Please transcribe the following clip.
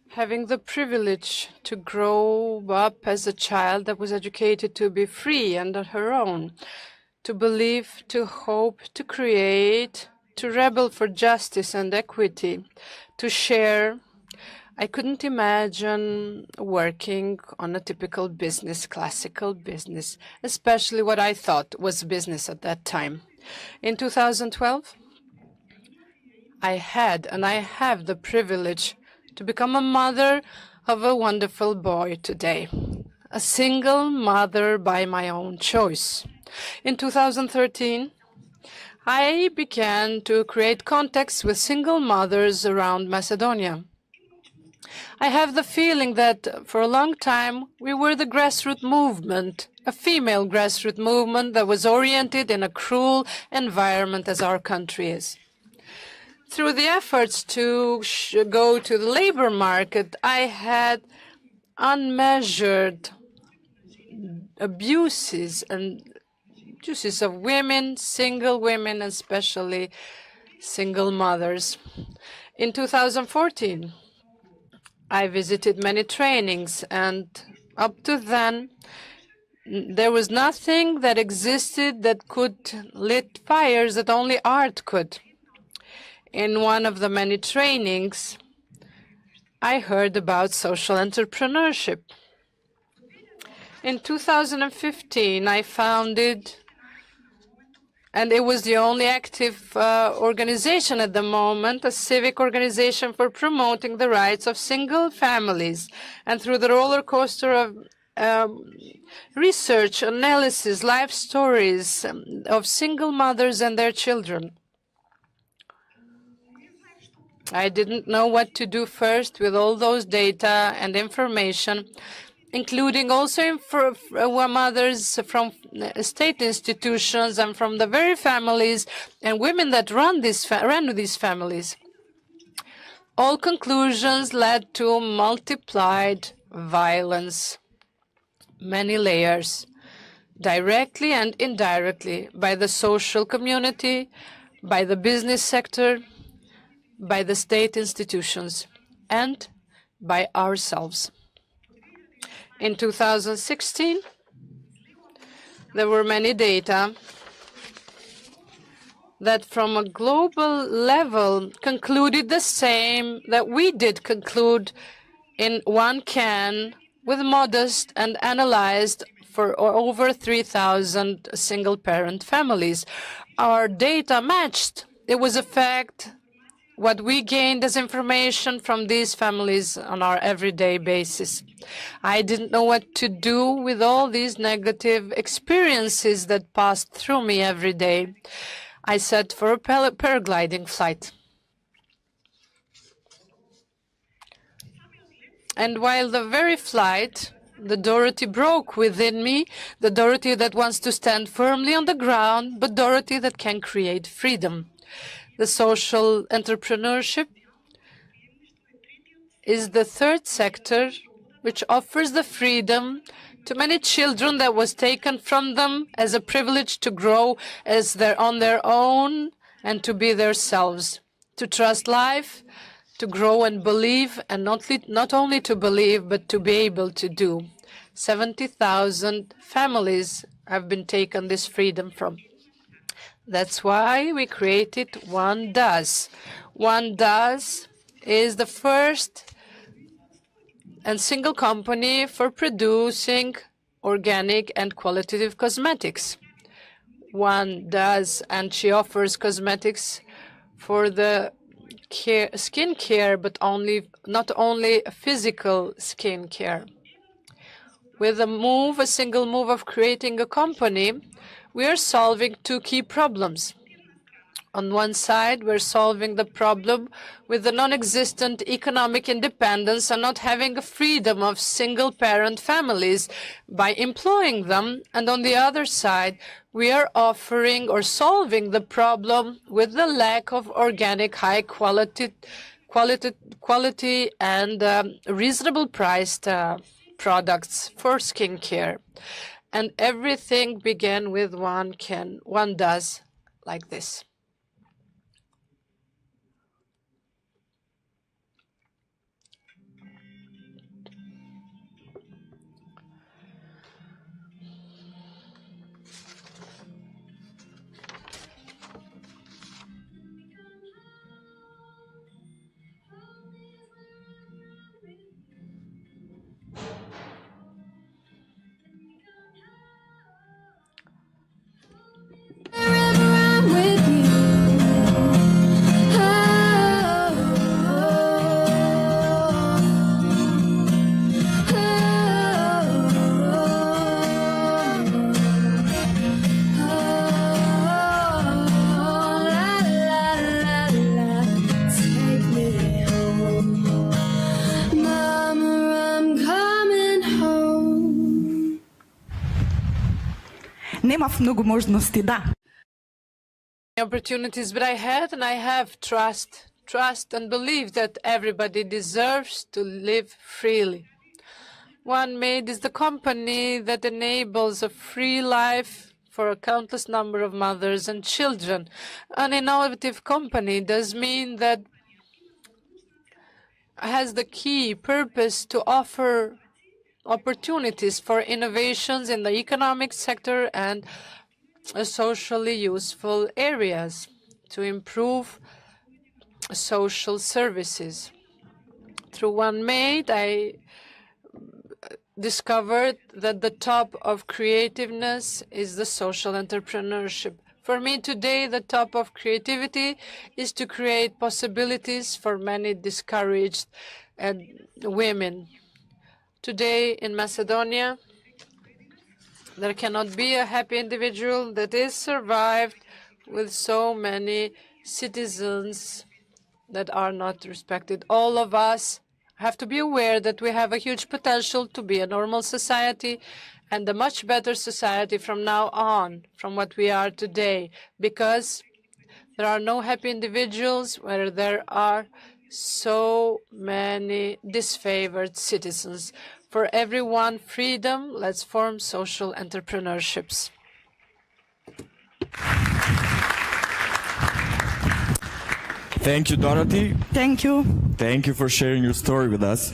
Having the privilege to grow up as a child that was educated to be free and on her own, to believe, to hope, to create, to rebel for justice and equity, to share. I couldn't imagine working on a typical business, classical business, especially what I thought was business at that time. In 2012, I had and I have the privilege to become a mother of a wonderful boy today, a single mother by my own choice. In 2013, I began to create contacts with single mothers around Macedonia. I have the feeling that for a long time we were the grassroots movement, a female grassroots movement that was oriented in a cruel environment as our country is. Through the efforts to go to the labor market, I had unmeasured abuses of women, single women, and especially single mothers. In 2014, I visited many trainings, and up to then, there was nothing that existed that could lit fires that only art could. In one of the many trainings, I heard about social entrepreneurship. In 2015, I founded, and it was the only active organization at the moment, a civic organization for promoting the rights of single families. And through the roller coaster of research, analysis, life stories of single mothers and their children, I didn't know what to do first with all those data and information, including also mothers from state institutions and from the very families and women that ran these families. All conclusions led to multiplied violence, many layers, directly and indirectly, by the social community, by the business sector, by the state institutions, and by ourselves. In 2016, there were many data that from a global level concluded the same that we did conclude in one can with modest and analyzed for over 3,000 single-parent families. Our data matched. It was a fact what we gained as information from these families on our everyday basis. I didn't know what to do with all these negative experiences that passed through me every day. I set for a paragliding flight. And while the very flight, the Doroti broke within me, the Doroti that wants to stand firmly on the ground, but Doroti that can create freedom. The social entrepreneurship is the third sector which offers the freedom to many children that was taken from them as a privilege to grow as on their own and to be themselves, to trust life, to grow and believe, and not only to believe, but to be able to do. 70,000 families have been taken this freedom from. That's why we created One Does. One Does is the first and single company for producing organic and qualitative cosmetics. One Does, and she offers cosmetics for the skin care, but not only physical skin care. With a single move of creating a company, we are solving two key problems. On one side, we're solving the problem with the non-existent economic independence and not having a freedom of single-parent families by employing them. And on the other side, we are offering or solving the problem with the lack of organic, high quality and reasonable priced products for skincare. And everything began with One Does, like this. има в много можности, да. Opportunities, but I had and I have trust and believe that everybody deserves to live freely. OneMaid is the company that enables a free life for a countless number of mothers and children. An innovative company does mean that has the key purpose to offer opportunities for innovations in the economic sector and socially useful areas to improve social services. Through OneMaid, I discovered that the top of creativeness is the social entrepreneurship. For me today, the top of creativity is to create possibilities for many discouraged women. Today in Macedonia, there cannot be a happy individual that is survived with so many citizens that are not respected. All of us have to be aware that we have a huge potential to be a normal society and a much better society from now on, from what we are today, because there are no happy individuals where there are so many disfavored citizens. For everyone, freedom, let's form social entrepreneurships. Thank you, Dorothy. Thank you. Thank you for sharing your story with us.